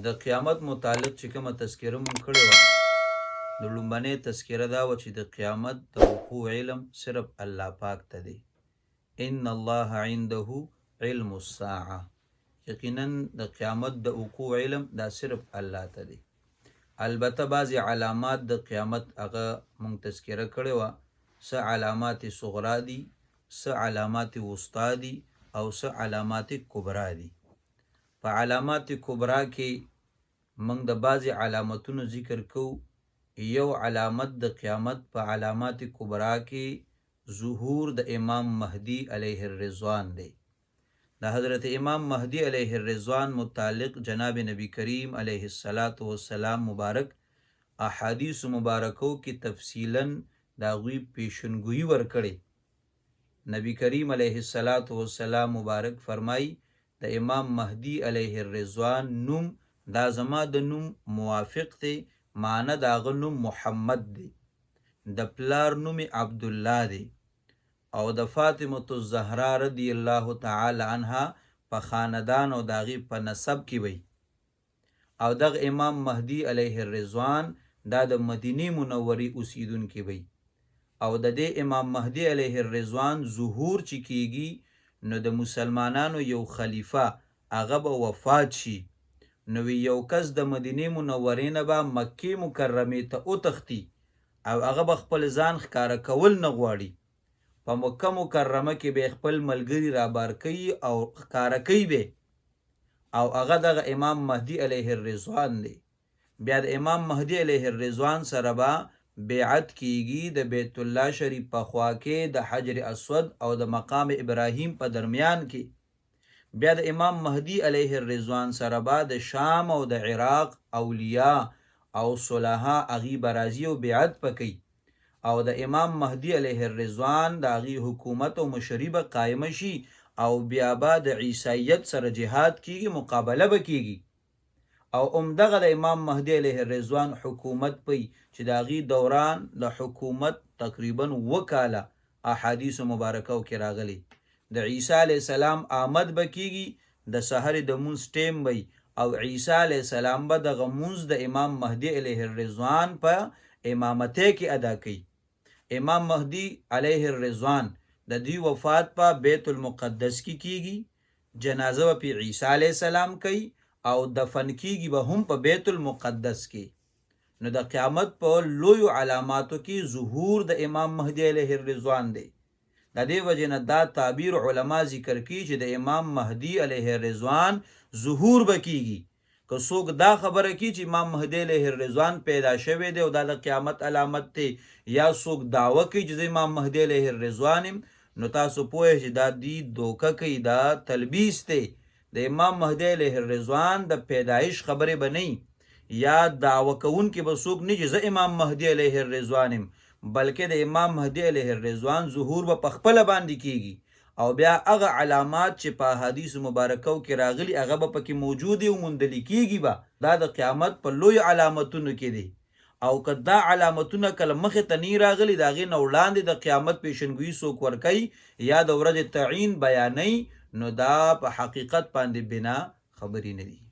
د قیامت متعلق چې کومه تذکره مونږ کړې وه د لومبنۍ تذکره دا وه چې د قیامت د وقوع علم صرف الله پاک ته دی. ان الله عنده علم الساعه، یقینا د قیامت د وقوع علم دا صرف الله ته دی. البته بعضې علامات د قیامت هغه مونږ تذکره کړې وه، څه علامات صغرا دي، څه علامات وسطا دي او څه علامات کبرا دي. په علامات کبرا کې موږ د بعضې علامتونو ذکر کوو. یو علامت د قیامت په علامات کبرا کې ظهور د امام مهدی علیه الرضوان دی. د حضرت امام مهدی علیه الرضوان متعلق جناب نبی کریم علیه السلام مبارک احادیث مبارکو کې تفصیلاً د هغوی پیشنګویي ورکړې. نبی کریم علیه السلام مبارک فرمایي د امام مهدی علیه الرضوان نوم دا زما د نوم موافق دی، معنی د هغه نوم محمد دی، د پلار نوم عبدالله دی او د فاطمة الزهرا رضی الله تعالی عنها په خاندان او د هغې په نسب کې وی. او دغه امام مهدی علیه الرضوان دا د مدینې منورې اوسیدونکی وی. او د دې امام مهدی علیه الرضوان ظهور چې کیږي نو د مسلمانانو یو خلیفه هغه به وفات شي، نو یو کس د مدینې منورې نه به مکې مکرمې ته وتښتي او هغه به خپل ځان ښکاره کول نه غواړي. په مکه مکرمه کې به خپل ملګري رابار کوي او ښکاره کوي به، او هغه دغه امام مهدی علیه الرضوان دی. بیا د امام مهدی علیه الرضوان سره به بیعت کیږي د بیت الله شریف په خوا کې د حجر اسود او د مقام ابراهیم په درمیان کې. بیا د امام مهدی علیه الرضوان سره به د شام او د عراق اولیاء او صلحا هغې به راځي او بیعت پکوي، او د امام مهدی علیه الرضوان د هغې حکومت او مشري به قایمه شي او بیا به د عیسایت سره جهاد کیږي، مقابله به کیږي. او همدغه د امام مهدی علیه الرضوان حکومت پی چې د هغې دوران د حکومت تقریبا 2 کاله احادیث مبارکو کې راغلی. د عیسی علیه السلام آمد به کیږي، د سحر د مونځ ټیم وی، او عیسی علیه السلام به دغه مونځ د امام مهدی علیه الرضوان په امامتی کې ادا کوي. امام مهدی علیه الرضوان د دوی وفات په بیت المقدس کې کیږي، جنازه به په عیسی علیه السلام کوي او دفن کیږي به هم په بیت المقدس کې. نو د قیامت په لویو علاماتو کې ظهور د امام مهدی علیه الرضوان دی. د دې وجې نه دا تعبیر علما ذکر کوي چې د امام مهدی علیه الرضوان ظهور به کیږي. که څوک دا خبره کوي چې امام مهدی علیه الرضوان پیدا شوی دی او دا د قیامت علامت دی، یا څوک دعوه کوي چې امام مهدی علیه الرضوان یم، نو تاسو پوهیږئ چې دا دی دوکه کوي، دا تلبیس دی. د امام مهدی علیه الرضوان د پیدایش خبرې به نه یا دعوه کوونکي به څوک نه چې زه امام مهدی علیه الرضوان یم، بلکې د امام مهدی علیه الرضوان ظهور به په خپله باندې کیږي. او بیا هغه علامات چې په احادیث مبارکو کې راغلي هغه به پکې موجود او موندل کیږي. به دا د قیامت په لوی علامتونو کې دی. او که دا علامتونه کله مخې ته نه راغلي، د هغې نه وړاندې د قیامت پیشنګویي څوک ورکوي یا د ورځې تعین بیانوي، نو دا په حقیقت باندې بنا خبرې نه دي.